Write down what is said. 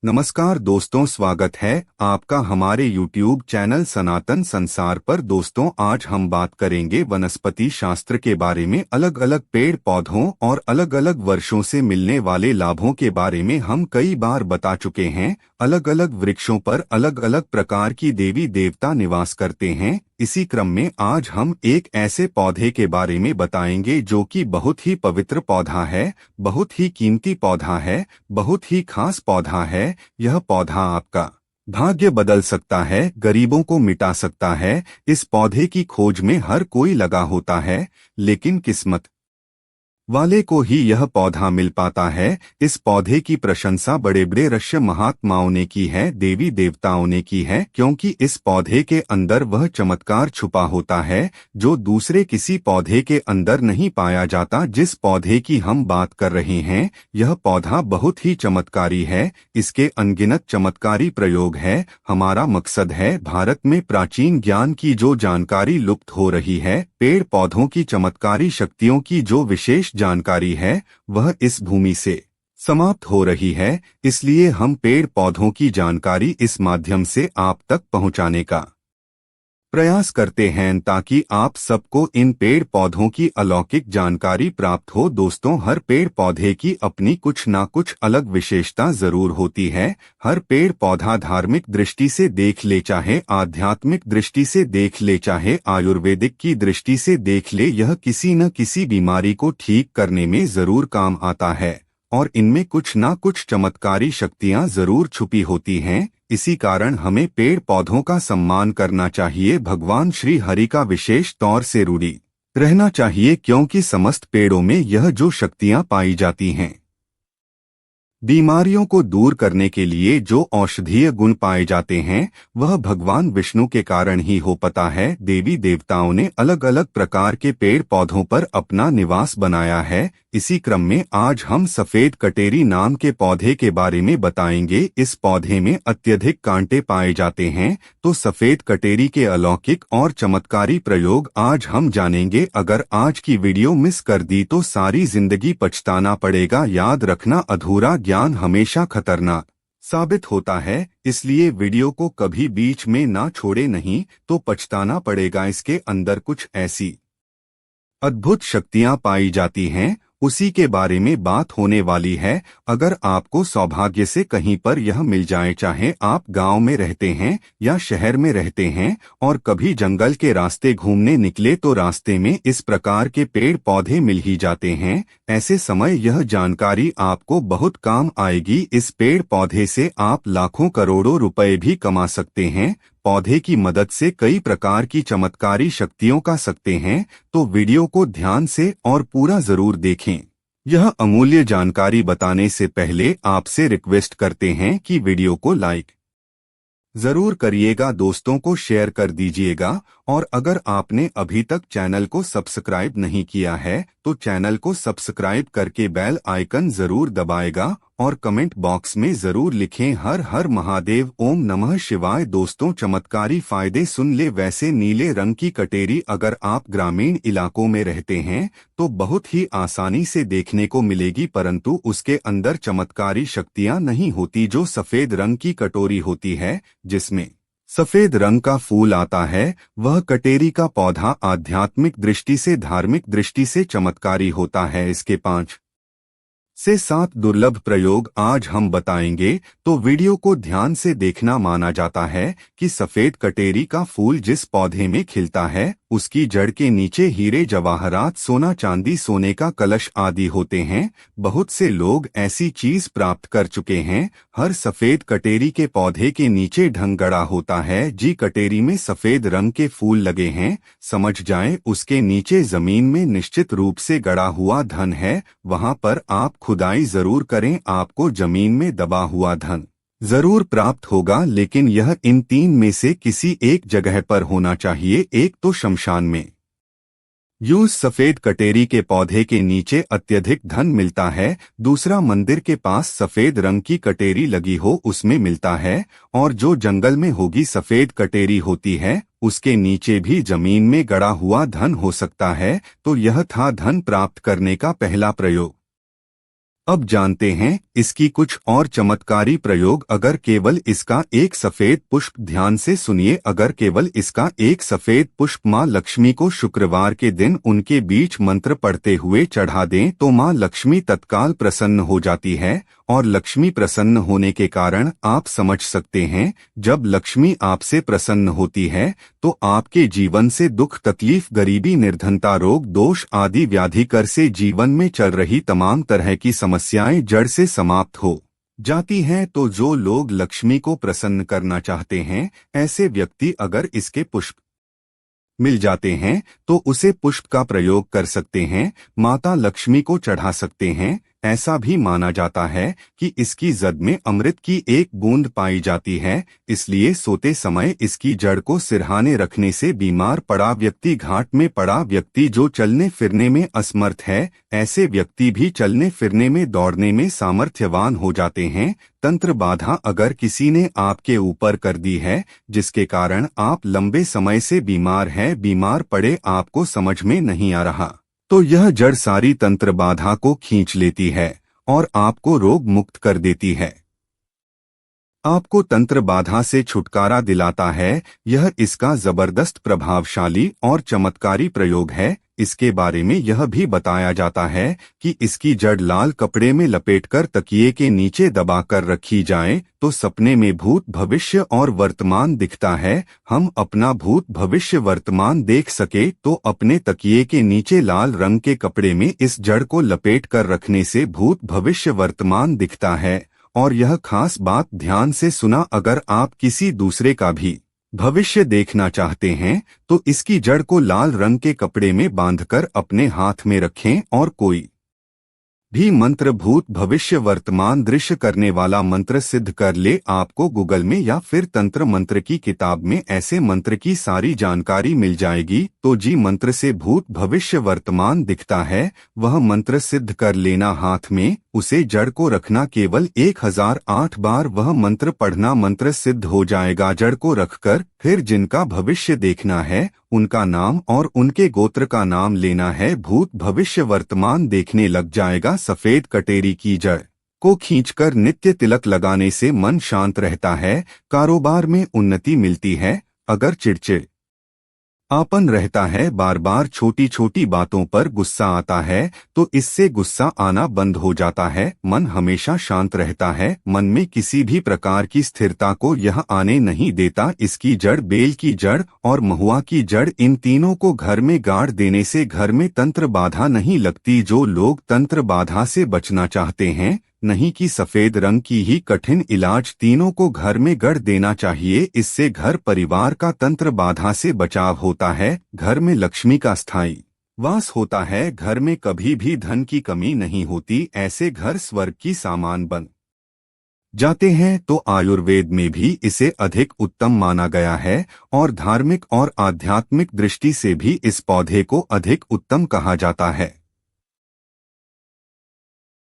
नमस्कार दोस्तों, स्वागत है आपका हमारे YouTube चैनल सनातन संसार पर। दोस्तों, आज हम बात करेंगे वनस्पति शास्त्र के बारे में। अलग अलग पेड़ पौधों और अलग अलग वर्षों से मिलने वाले लाभों के बारे में हम कई बार बता चुके हैं। अलग अलग वृक्षों पर अलग अलग प्रकार की देवी देवता निवास करते हैं। इसी क्रम में आज हम एक ऐसे पौधे के बारे में बताएंगे जो कि बहुत ही पवित्र पौधा है, बहुत ही कीमती पौधा है, बहुत ही खास पौधा है। यह पौधा आपका भाग्य बदल सकता है, गरीबों को मिटा सकता है। इस पौधे की खोज में हर कोई लगा होता है, लेकिन किस्मत वाले को ही यह पौधा मिल पाता है। इस पौधे की प्रशंसा बड़े बड़े ऋषि महात्माओं ने की है, देवी देवताओं ने की है, क्योंकि इस पौधे के अंदर वह चमत्कार छुपा होता है जो दूसरे किसी पौधे के अंदर नहीं पाया जाता। जिस पौधे की हम बात कर रहे हैं, यह पौधा बहुत ही चमत्कारी है। इसके अनगिनत चमत्कारी प्रयोग है। हमारा मकसद है भारत में प्राचीन ज्ञान की जो जानकारी लुप्त हो रही है, पेड़ पौधों की चमत्कारी शक्तियों की जो विशेष जानकारी है, वह इस भूमि से समाप्त हो रही है। इसलिए हम पेड़ पौधों की जानकारी इस माध्यम से आप तक पहुंचाने का प्रयास करते हैं, ताकि आप सबको इन पेड़ पौधों की अलौकिक जानकारी प्राप्त हो। दोस्तों, हर पेड़ पौधे की अपनी कुछ ना कुछ अलग विशेषता जरूर होती है। हर पेड़ पौधा धार्मिक दृष्टि से देख ले, चाहे आध्यात्मिक दृष्टि से देख ले, चाहे आयुर्वेदिक की दृष्टि से देख ले, यह किसी न किसी बीमारी को ठीक करने में जरूर काम आता है और इनमें कुछ ना कुछ चमत्कारी शक्तियां जरूर छुपी होती हैं। इसी कारण हमें पेड़ पौधों का सम्मान करना चाहिए। भगवान श्री हरि का विशेष तौर से रूढ़ी रहना चाहिए, क्योंकि समस्त पेड़ों में यह जो शक्तियां पाई जाती हैं, बीमारियों को दूर करने के लिए जो औषधीय गुण पाए जाते हैं, वह भगवान विष्णु के कारण ही हो पाता है। देवी देवताओं ने अलग अलग प्रकार के पेड़ पौधों पर अपना निवास बनाया है। इसी क्रम में आज हम सफेद कटेरी नाम के पौधे के बारे में बताएंगे। इस पौधे में अत्यधिक कांटे पाए जाते हैं, तो सफेद कटेरी के अलौकिक और चमत्कारी प्रयोग आज हम जानेंगे। अगर आज की वीडियो मिस कर दी तो सारी जिंदगी पछताना पड़ेगा। याद रखना, अधूरा ज्ञान हमेशा खतरनाक साबित होता है, इसलिए वीडियो को कभी बीच में ना छोड़े, नहीं तो पछताना पड़ेगा। इसके अंदर कुछ ऐसी अद्भुत शक्तियां पाई जाती हैं, उसी के बारे में बात होने वाली है। अगर आपको सौभाग्य से कहीं पर यह मिल जाए, चाहे आप गांव में रहते हैं या शहर में रहते हैं और कभी जंगल के रास्ते घूमने निकले, तो रास्ते में इस प्रकार के पेड़ पौधे मिल ही जाते हैं। ऐसे समय यह जानकारी आपको बहुत काम आएगी। इस पेड़ पौधे से आप लाखों करोड़ों रुपए भी कमा सकते हैं। पौधे की मदद से कई प्रकार की चमत्कारी शक्तियों का सकते हैं, तो वीडियो को ध्यान से और पूरा जरूर देखें। यह अमूल्य जानकारी बताने से पहले आपसे रिक्वेस्ट करते हैं कि वीडियो को लाइक जरूर करिएगा, दोस्तों को शेयर कर दीजिएगा, और अगर आपने अभी तक चैनल को सब्सक्राइब नहीं किया है तो चैनल को सब्सक्राइब करके बेल आइकन जरूर दबाएगा और कमेंट बॉक्स में जरूर लिखें हर हर महादेव, ओम नमः शिवाय। दोस्तों, चमत्कारी फायदे सुन ले। वैसे नीले रंग की कटेरी अगर आप ग्रामीण इलाकों में रहते हैं तो बहुत ही आसानी से देखने को मिलेगी, परंतु उसके अंदर चमत्कारी शक्तियां नहीं होती। जो सफेद रंग की कटोरी होती है, जिसमें सफेद रंग का फूल आता है, वह कटेरी का पौधा आध्यात्मिक दृष्टि से, धार्मिक दृष्टि से चमत्कारी होता है। इसके 5 से 7 दुर्लभ प्रयोग आज हम बताएंगे, तो वीडियो को ध्यान से देखना। माना जाता है कि सफेद कटेरी का फूल जिस पौधे में खिलता है, उसकी जड़ के नीचे हीरे जवाहरात, सोना चांदी, सोने का कलश आदि होते हैं। बहुत से लोग ऐसी चीज प्राप्त कर चुके हैं। हर सफेद कटेरी के पौधे के नीचे ढंग गड़ा होता है। जी कटेरी में सफेद रंग के फूल लगे हैं, समझ जाएं उसके नीचे जमीन में निश्चित रूप से गड़ा हुआ धन है। वहां पर आप खुदाई जरूर करें, आपको जमीन में दबा हुआ धन जरूर प्राप्त होगा, लेकिन यह इन 3 में से किसी एक जगह पर होना चाहिए। एक तो शमशान में यूज सफेद कटेरी के पौधे के नीचे अत्यधिक धन मिलता है। दूसरा, मंदिर के पास सफेद रंग की कटेरी लगी हो, उसमें मिलता है। और जो जंगल में होगी सफेद कटेरी होती है, उसके नीचे भी जमीन में गड़ा हुआ धन हो सकता है। तो यह था धन प्राप्त करने का पहला प्रयोग। अब जानते हैं इसकी कुछ और चमत्कारी प्रयोग। अगर केवल इसका एक सफेद पुष्प, ध्यान से सुनिए, अगर केवल इसका एक सफेद पुष्प माँ लक्ष्मी को शुक्रवार के दिन उनके बीच मंत्र पढ़ते हुए चढ़ा दें तो माँ लक्ष्मी तत्काल प्रसन्न हो जाती है। और लक्ष्मी प्रसन्न होने के कारण आप समझ सकते हैं, जब लक्ष्मी आपसे प्रसन्न होती है तो आपके जीवन से दुख, तकलीफ, गरीबी, निर्धनता, रोग, दोष आदि व्याधि कर से जीवन में चल रही तमाम तरह की समस्याएं जड़ से समाप्त हो जाती हैं। तो जो लोग लक्ष्मी को प्रसन्न करना चाहते हैं, ऐसे व्यक्ति अगर इसके पुष्प मिल जाते हैं तो उसे पुष्प का प्रयोग कर सकते हैं, माता लक्ष्मी को चढ़ा सकते हैं। ऐसा भी माना जाता है कि इसकी जद में अमृत की एक बूंद पाई जाती है, इसलिए सोते समय इसकी जड़ को सिरहाने रखने से बीमार पड़ा व्यक्ति, घाट में पड़ा व्यक्ति, जो चलने फिरने में असमर्थ है, ऐसे व्यक्ति भी चलने फिरने में, दौड़ने में सामर्थ्यवान हो जाते हैं। तंत्र बाधा अगर किसी ने आपके ऊपर कर दी है, जिसके कारण आप लंबे समय से बीमार हैं, बीमार पड़े, आपको समझ में नहीं आ रहा, तो यह जड़ सारी तंत्र बाधा को खींच लेती है और आपको रोग मुक्त कर देती है, आपको तंत्र बाधा से छुटकारा दिलाता है। यह इसका जबरदस्त प्रभावशाली और चमत्कारी प्रयोग है। इसके बारे में यह भी बताया जाता है कि इसकी जड़ लाल कपड़े में लपेटकर तकिए के नीचे दबाकर रखी जाए तो सपने में भूत, भविष्य और वर्तमान दिखता है। हम अपना भूत, भविष्य, वर्तमान देख सके तो अपने तकिए के नीचे लाल रंग के कपड़े में इस जड़ को लपेट कर रखने से भूत, भविष्य, वर्तमान दिखता है। और यह खास बात ध्यान से सुना, अगर आप किसी दूसरे का भी भविष्य देखना चाहते हैं तो इसकी जड़ को लाल रंग के कपड़े में बांधकर अपने हाथ में रखें और कोई भी मंत्र, भूत, भविष्य, वर्तमान दृश्य करने वाला मंत्र सिद्ध कर ले। आपको गूगल में या फिर तंत्र मंत्र की किताब में ऐसे मंत्र की सारी जानकारी मिल जाएगी। तो जी मंत्र से भूत, भविष्य, वर्तमान दिखता है, वह मंत्र सिद्ध कर लेना हाथ में, उसे जड़ को रखना केवल 1008 बार, वह मंत्र पढ़ना, मंत्र सिद्ध हो जाएगा। जड़ को रखकर फिर जिनका भविष्य देखना है उनका नाम और उनके गोत्र का नाम लेना है, भूत, भविष्य, वर्तमान देखने लग जाएगा। सफेद कटेरी की जड़ को खींचकर नित्य तिलक लगाने से मन शांत रहता है, कारोबार में उन्नति मिलती है। अगर चिड़चिड़ आपन रहता है, बार बार छोटी छोटी बातों पर गुस्सा आता है, तो इससे गुस्सा आना बंद हो जाता है, मन हमेशा शांत रहता है, मन में किसी भी प्रकार की स्थिरता को यह आने नहीं देता। इसकी जड़, बेल की जड़ और महुआ की जड़, इन तीनों को घर में गाड़ देने से घर में तंत्र बाधा नहीं लगती। जो लोग तंत्र बाधा से बचना चाहते हैं, नहीं कि सफेद रंग की ही कठिन इलाज, तीनों को घर में गढ़ देना चाहिए। इससे घर परिवार का तंत्र बाधा से बचाव होता है, घर में लक्ष्मी का स्थायी वास होता है, घर में कभी भी धन की कमी नहीं होती। ऐसे घर स्वर्ग की सामान बन जाते हैं। तो आयुर्वेद में भी इसे अधिक उत्तम माना गया है और धार्मिक और आध्यात्मिक दृष्टि से भी इस पौधे को अधिक उत्तम कहा जाता है।